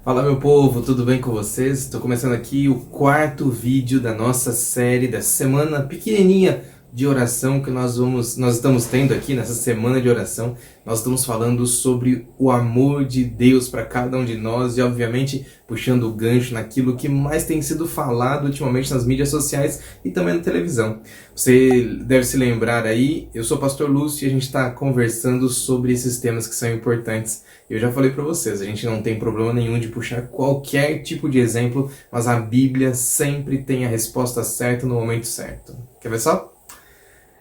Fala meu povo, tudo bem com vocês? Estou começando aqui o quarto vídeo da nossa série da semana pequenininha de oração que nós estamos tendo aqui nessa semana de oração. Nós estamos falando sobre o amor de Deus para cada um de nós e obviamente puxando o gancho naquilo que mais tem sido falado ultimamente nas mídias sociais e também na televisão. Você deve se lembrar aí, eu sou o Pastor Lúcio e a gente está conversando sobre esses temas que são importantes. Eu já falei para vocês, a gente não tem problema nenhum de puxar qualquer tipo de exemplo, mas a Bíblia sempre tem a resposta certa no momento certo. Quer ver só?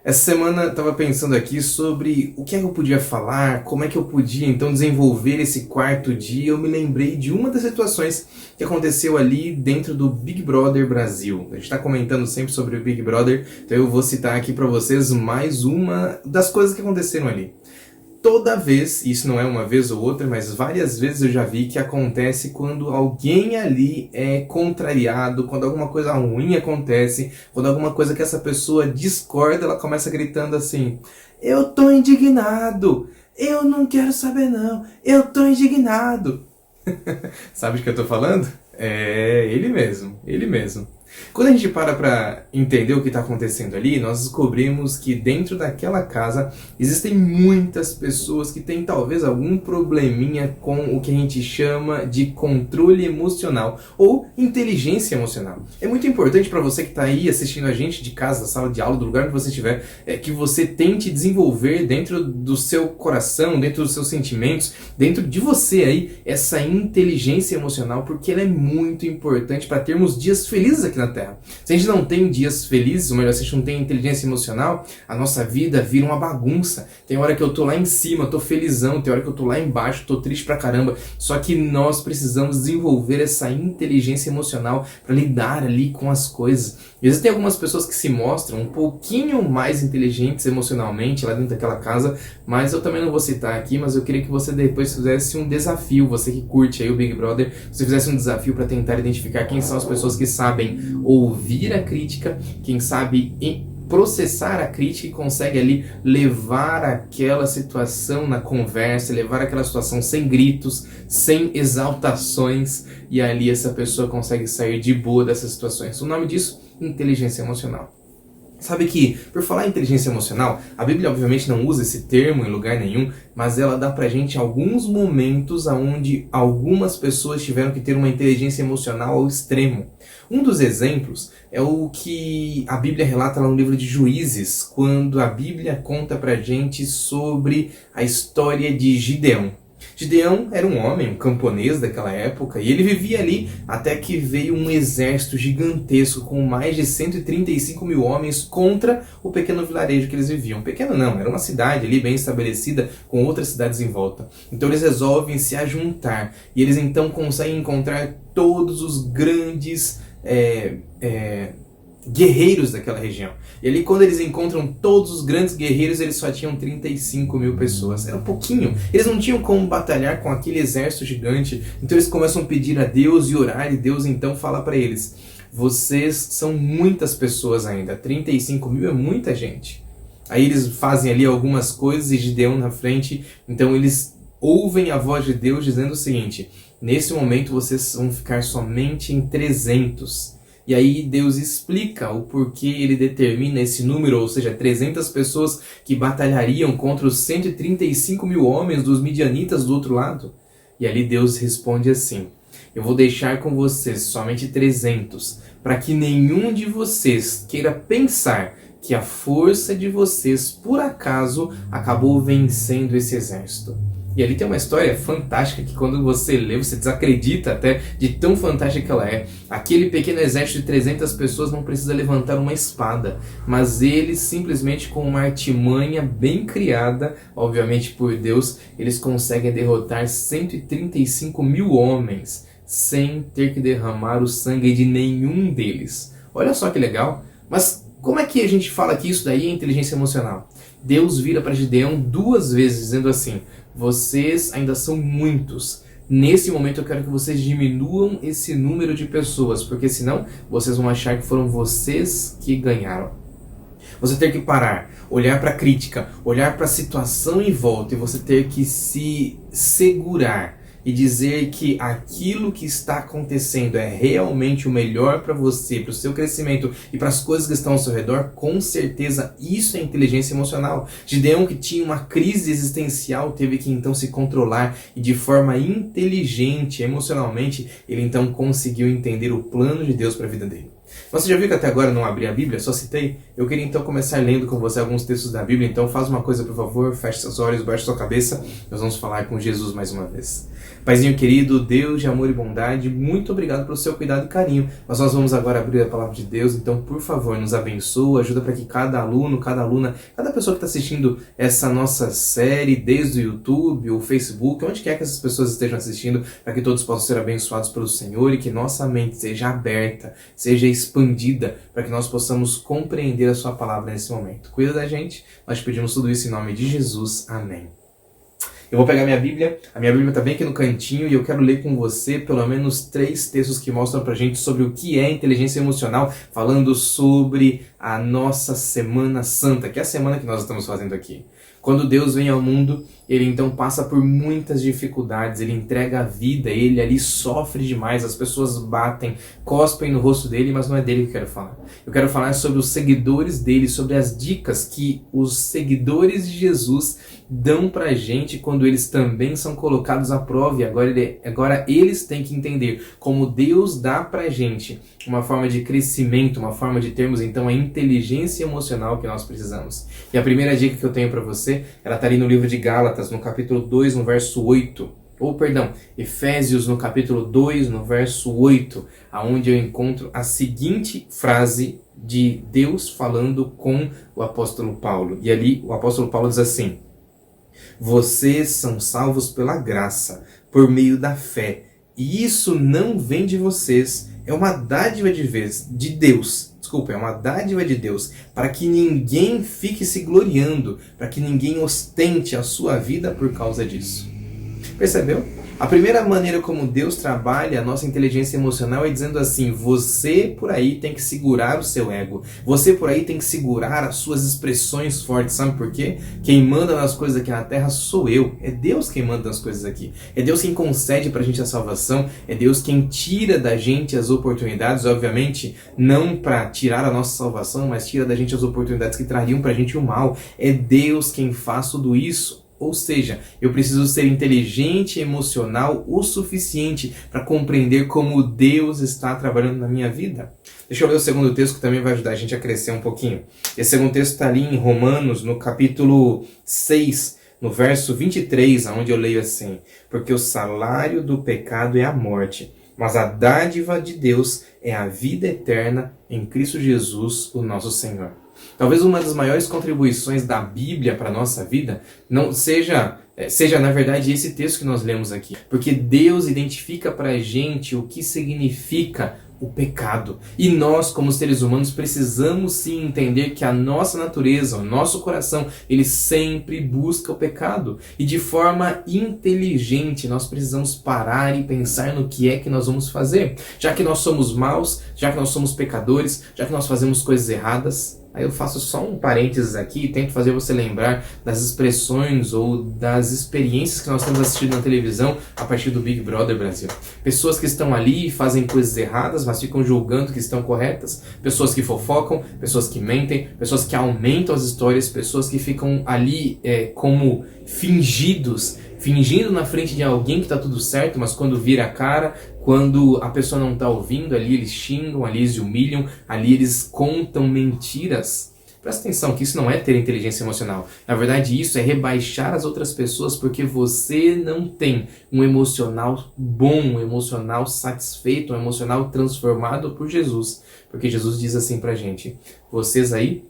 Essa semana eu estava pensando aqui sobre o que é que eu podia falar, como é que eu podia então desenvolver esse quarto dia. Eu me lembrei de uma das situações que aconteceu ali dentro do Big Brother Brasil. A gente está comentando sempre sobre o Big Brother, então eu vou citar aqui para vocês mais uma das coisas que aconteceram ali. Toda vez, isso não é uma vez ou outra, mas várias vezes eu já vi que acontece quando alguém ali é contrariado, quando alguma coisa ruim acontece, quando alguma coisa que essa pessoa discorda, ela começa gritando assim: eu tô indignado, eu não quero saber não, eu tô indignado. Sabe de que eu tô falando? É ele mesmo, ele mesmo. Quando a gente para entender o que está acontecendo ali, nós descobrimos que dentro daquela casa existem muitas pessoas que têm talvez algum probleminha com o que a gente chama de controle emocional ou inteligência emocional. É muito importante para você que está aí assistindo a gente de casa, da sala de aula, do lugar onde você estiver, que você tente desenvolver dentro do seu coração, dentro dos seus sentimentos, dentro de você aí, essa inteligência emocional, porque ela é muito importante para termos dias felizes aqui na Terra. Se a gente não tem dias felizes, ou melhor, se a gente não tem inteligência emocional, a nossa vida vira uma bagunça. Tem hora que eu tô lá em cima, tô felizão, tem hora que eu tô lá embaixo, tô triste pra caramba. Só que nós precisamos desenvolver essa inteligência emocional para lidar ali com as coisas. Existem algumas pessoas que se mostram um pouquinho mais inteligentes emocionalmente lá dentro daquela casa, mas eu também não vou citar aqui, mas eu queria que você depois fizesse um desafio, você que curte aí o Big Brother, você fizesse um desafio para tentar identificar quem são as pessoas que sabem ouvir a crítica, quem sabe processar a crítica e consegue ali levar aquela situação na conversa, levar aquela situação sem gritos, sem exaltações, e ali essa pessoa consegue sair de boa dessas situações. O nome disso, inteligência emocional. Sabe que, por falar em inteligência emocional, a Bíblia obviamente não usa esse termo em lugar nenhum, mas ela dá pra gente alguns momentos onde algumas pessoas tiveram que ter uma inteligência emocional ao extremo. Um dos exemplos é o que a Bíblia relata lá no livro de Juízes, quando a Bíblia conta pra gente sobre a história de Gideão. Gideão era um homem, um camponês daquela época, e ele vivia ali até que veio um exército gigantesco com mais de 135 mil homens contra o pequeno vilarejo que eles viviam. Pequeno não, era uma cidade ali bem estabelecida com outras cidades em volta. Então eles resolvem se ajuntar e eles então conseguem encontrar todos os grandes guerreiros daquela região. E ali quando eles encontram todos os grandes guerreiros, eles só tinham 35 mil pessoas. Era um pouquinho. Eles não tinham como batalhar com aquele exército gigante. Então eles começam a pedir a Deus e orar, e Deus então fala para eles: vocês são muitas pessoas ainda, 35 mil é muita gente. Aí eles fazem ali algumas coisas e Gideão na frente, então eles ouvem a voz de Deus dizendo o seguinte: nesse momento vocês vão ficar somente em 300. E aí Deus explica o porquê ele determina esse número, ou seja, 300 pessoas que batalhariam contra os 135 mil homens dos midianitas do outro lado. E ali Deus responde assim: eu vou deixar com vocês somente 300, para que nenhum de vocês queira pensar que a força de vocês, por acaso, acabou vencendo esse exército. E ali tem uma história fantástica que quando você lê, você desacredita até de tão fantástica que ela é. Aquele pequeno exército de 300 pessoas não precisa levantar uma espada, mas eles simplesmente com uma artimanha bem criada, obviamente por Deus, eles conseguem derrotar 135 mil homens sem ter que derramar o sangue de nenhum deles. Olha só que legal, mas como é que a gente fala que isso daí é inteligência emocional? Deus vira para Gideão 2 vezes dizendo assim: vocês ainda são muitos. Nesse momento eu quero que vocês diminuam esse número de pessoas, porque senão vocês vão achar que foram vocês que ganharam. Você ter que parar, olhar para a crítica, olhar para a situação em volta e você ter que se segurar e dizer que aquilo que está acontecendo é realmente o melhor para você, para o seu crescimento e para as coisas que estão ao seu redor, com certeza isso é inteligência emocional. Gideão, que tinha uma crise existencial, teve que então se controlar e de forma inteligente, emocionalmente, ele então conseguiu entender o plano de Deus para a vida dele. Você já viu que até agora eu não abri a Bíblia? Só citei? Eu queria então começar lendo com você alguns textos da Bíblia, então faz uma coisa por favor, feche seus olhos, baixe sua cabeça, nós vamos falar com Jesus mais uma vez. Paizinho querido, Deus de amor e bondade, muito obrigado pelo seu cuidado e carinho. Mas nós vamos agora abrir a palavra de Deus, então por favor nos abençoa, ajuda para que cada aluno, cada aluna, cada pessoa que está assistindo essa nossa série, desde o YouTube, o Facebook, onde quer que essas pessoas estejam assistindo, para que todos possam ser abençoados pelo Senhor e que nossa mente seja aberta, seja expandida, para que nós possamos compreender a sua palavra nesse momento. Cuida da gente, nós te pedimos tudo isso em nome de Jesus. Amém. Eu vou pegar minha Bíblia, a minha Bíblia está bem aqui no cantinho e eu quero ler com você pelo menos 3 textos que mostram pra gente sobre o que é inteligência emocional, falando sobre a nossa Semana Santa, que é a semana que nós estamos fazendo aqui. Quando Deus vem ao mundo, ele então passa por muitas dificuldades, ele entrega a vida, ele ali sofre demais, as pessoas batem, cospem no rosto dele, mas não é dele que eu quero falar. Eu quero falar sobre os seguidores dele, sobre as dicas que os seguidores de Jesus dão pra gente quando eles também são colocados à prova e agora eles têm que entender como Deus dá pra gente uma forma de crescimento, uma forma de termos então a inteligência emocional que nós precisamos. E a primeira dica que eu tenho pra você, ela tá ali no livro de Gálatas, no capítulo 2, no verso 8. Efésios no capítulo 2, no verso 8, aonde eu encontro a seguinte frase de Deus falando com o apóstolo Paulo. E ali o apóstolo Paulo diz assim: vocês são salvos pela graça, por meio da fé, e isso não vem de vocês, é uma dádiva de Deus. É uma dádiva de Deus, para que ninguém fique se gloriando, para que ninguém ostente a sua vida por causa disso. Percebeu? A primeira maneira como Deus trabalha a nossa inteligência emocional é dizendo assim: você por aí tem que segurar o seu ego, você por aí tem que segurar as suas expressões fortes, sabe por quê? Quem manda nas coisas aqui na terra sou eu, é Deus quem manda nas coisas aqui, é Deus quem concede pra gente a salvação, é Deus quem tira da gente as oportunidades, obviamente não para tirar a nossa salvação, mas tira da gente as oportunidades que trariam pra gente o mal, é Deus quem faz tudo isso. Ou seja, eu preciso ser inteligente e emocional o suficiente para compreender como Deus está trabalhando na minha vida. Deixa eu ler o segundo texto que também vai ajudar a gente a crescer um pouquinho. Esse segundo texto está ali em Romanos, no capítulo 6, no verso 23, onde eu leio assim: porque o salário do pecado é a morte, mas a dádiva de Deus é a vida eterna em Cristo Jesus, o nosso Senhor. Talvez uma das maiores contribuições da Bíblia para a nossa vida não seja na verdade esse texto que nós lemos aqui. Porque Deus identifica para a gente o que significa o pecado. E nós, como seres humanos, precisamos sim entender que a nossa natureza, o nosso coração, ele sempre busca o pecado. E de forma inteligente, nós precisamos parar e pensar no que é que nós vamos fazer. Já que nós somos maus, já que nós somos pecadores, já que nós fazemos coisas erradas. Aí eu faço só um parênteses aqui e tento fazer você lembrar das expressões ou das experiências que nós temos assistido na televisão a partir do Big Brother Brasil. Pessoas que estão ali e fazem coisas erradas, mas ficam julgando que estão corretas. Pessoas que fofocam, pessoas que mentem, pessoas que aumentam as histórias, pessoas que ficam ali como fingindo na frente de alguém que está tudo certo, mas quando vira a cara, quando a pessoa não está ouvindo, ali eles xingam, ali eles humilham, ali eles contam mentiras. Presta atenção que isso não é ter inteligência emocional. Na verdade, isso é rebaixar as outras pessoas porque você não tem um emocional bom, um emocional satisfeito, um emocional transformado por Jesus. Porque Jesus diz assim pra gente: vocês aí,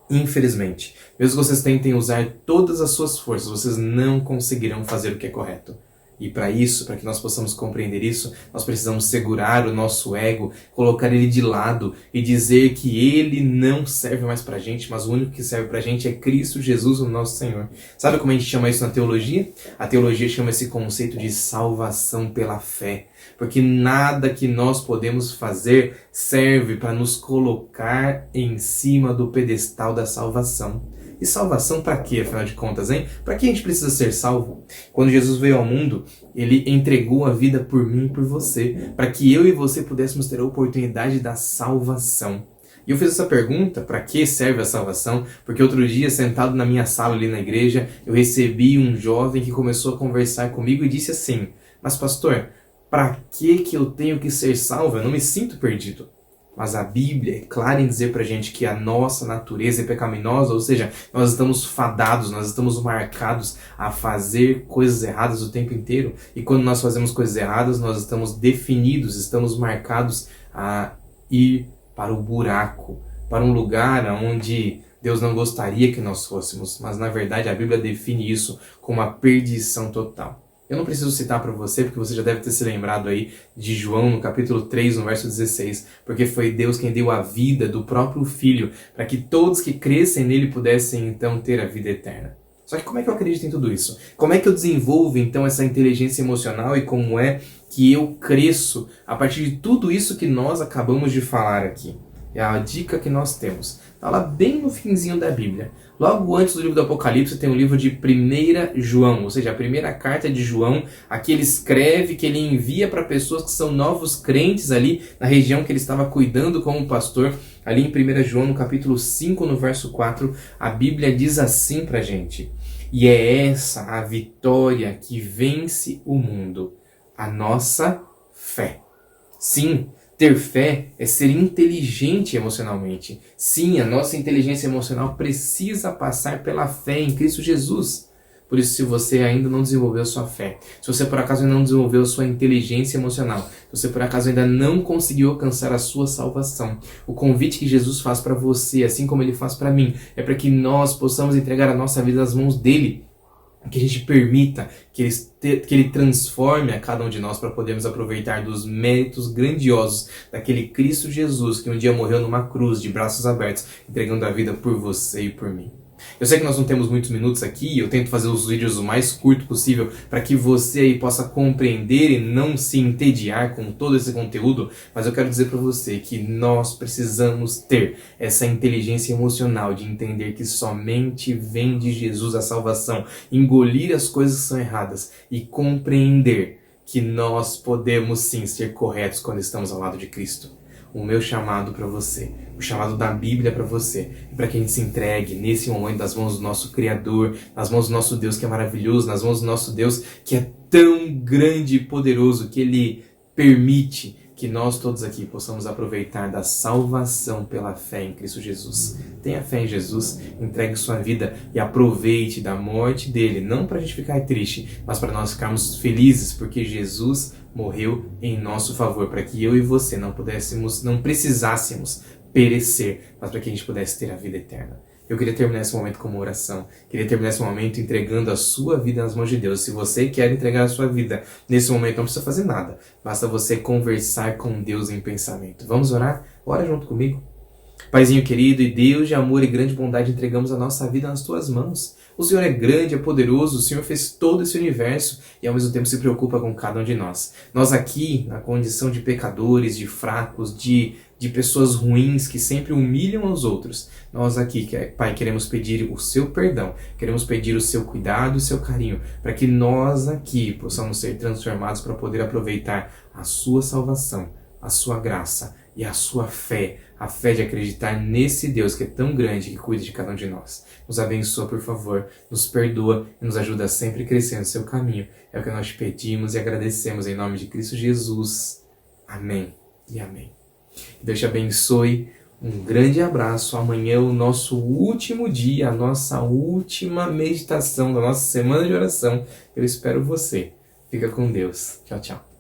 infelizmente, mesmo que vocês tentem usar todas as suas forças, vocês não conseguirão fazer o que é correto. E para isso, para que nós possamos compreender isso, nós precisamos segurar o nosso ego, colocar ele de lado e dizer que ele não serve mais pra gente, mas o único que serve pra gente é Cristo Jesus, o nosso Senhor. Sabe como a gente chama isso na teologia? A teologia chama esse conceito de salvação pela fé. Porque nada que nós podemos fazer serve para nos colocar em cima do pedestal da salvação. E salvação para quê, afinal de contas, hein? Para que a gente precisa ser salvo? Quando Jesus veio ao mundo, ele entregou a vida por mim e por você, para que eu e você pudéssemos ter a oportunidade da salvação. E eu fiz essa pergunta, para que serve a salvação? Porque outro dia, sentado na minha sala ali na igreja, eu recebi um jovem que começou a conversar comigo e disse assim: mas pastor, para que eu tenho que ser salvo? Eu não me sinto perdido. Mas a Bíblia é clara em dizer pra gente que a nossa natureza é pecaminosa, ou seja, nós estamos fadados, nós estamos marcados a fazer coisas erradas o tempo inteiro. E quando nós fazemos coisas erradas, nós estamos definidos, estamos marcados a ir para o buraco, para um lugar onde Deus não gostaria que nós fôssemos. Mas na verdade a Bíblia define isso como a perdição total. Eu não preciso citar para você, porque você já deve ter se lembrado aí de João no capítulo 3, no verso 16, porque foi Deus quem deu a vida do próprio Filho, para que todos que crescem nele pudessem então ter a vida eterna. Só que como é que eu acredito em tudo isso? Como é que eu desenvolvo então essa inteligência emocional e como é que eu cresço a partir de tudo isso que nós acabamos de falar aqui? É a dica que nós temos. Está lá bem no finzinho da Bíblia. Logo antes do livro do Apocalipse tem o livro de 1 João, ou seja, a primeira carta de João, a que ele escreve, que ele envia para pessoas que são novos crentes ali na região que ele estava cuidando como pastor. Ali em 1 João, no capítulo 5, no verso 4, a Bíblia diz assim para a gente: e é essa a vitória que vence o mundo, a nossa fé. Sim, ter fé é ser inteligente emocionalmente. Sim, a nossa inteligência emocional precisa passar pela fé em Cristo Jesus. Por isso, se você ainda não desenvolveu sua fé, se você por acaso ainda não desenvolveu sua inteligência emocional, se você por acaso ainda não conseguiu alcançar a sua salvação, o convite que Jesus faz para você, assim como ele faz para mim, é para que nós possamos entregar a nossa vida nas mãos dele. Que a gente permita que ele transforme a cada um de nós para podermos aproveitar dos méritos grandiosos daquele Cristo Jesus que um dia morreu numa cruz de braços abertos, entregando a vida por você e por mim. Eu sei que nós não temos muitos minutos aqui, eu tento fazer os vídeos o mais curto possível para que você aí possa compreender e não se entediar com todo esse conteúdo, mas eu quero dizer para você que nós precisamos ter essa inteligência emocional de entender que somente vem de Jesus a salvação, engolir as coisas que são erradas e compreender que nós podemos sim ser corretos quando estamos ao lado de Cristo. O meu chamado para você, o chamado da Bíblia para você, é para que a gente se entregue nesse momento nas mãos do nosso Criador, nas mãos do nosso Deus que é maravilhoso, nas mãos do nosso Deus que é tão grande e poderoso que Ele permite que nós todos aqui possamos aproveitar da salvação pela fé em Cristo Jesus. Tenha fé em Jesus, entregue sua vida e aproveite da morte dele, não para a gente ficar triste, mas para nós ficarmos felizes, porque Jesus morreu em nosso favor, para que eu e você não precisássemos perecer, mas para que a gente pudesse ter a vida eterna. Eu queria terminar esse momento com uma oração. Queria terminar esse momento entregando a sua vida nas mãos de Deus. Se você quer entregar a sua vida nesse momento, não precisa fazer nada. Basta você conversar com Deus em pensamento. Vamos orar? Ora junto comigo. Paizinho querido e Deus de amor e grande bondade, entregamos a nossa vida nas tuas mãos. O Senhor é grande, é poderoso, o Senhor fez todo esse universo e ao mesmo tempo se preocupa com cada um de nós. Nós aqui, na condição de pecadores, de fracos, de pessoas ruins que sempre humilham aos outros, nós aqui, Pai, queremos pedir o seu perdão, queremos pedir o seu cuidado e o seu carinho, para que nós aqui possamos ser transformados para poder aproveitar a sua salvação, a sua graça e a sua fé, a fé de acreditar nesse Deus que é tão grande que cuida de cada um de nós. Nos abençoa, por favor, nos perdoa e nos ajuda a sempre crescer no seu caminho. É o que nós te pedimos e agradecemos em nome de Cristo Jesus. Amém e amém. Deus te abençoe. Um grande abraço. Amanhã é o nosso último dia, a nossa última meditação da nossa semana de oração. Eu espero você. Fica com Deus. Tchau, tchau.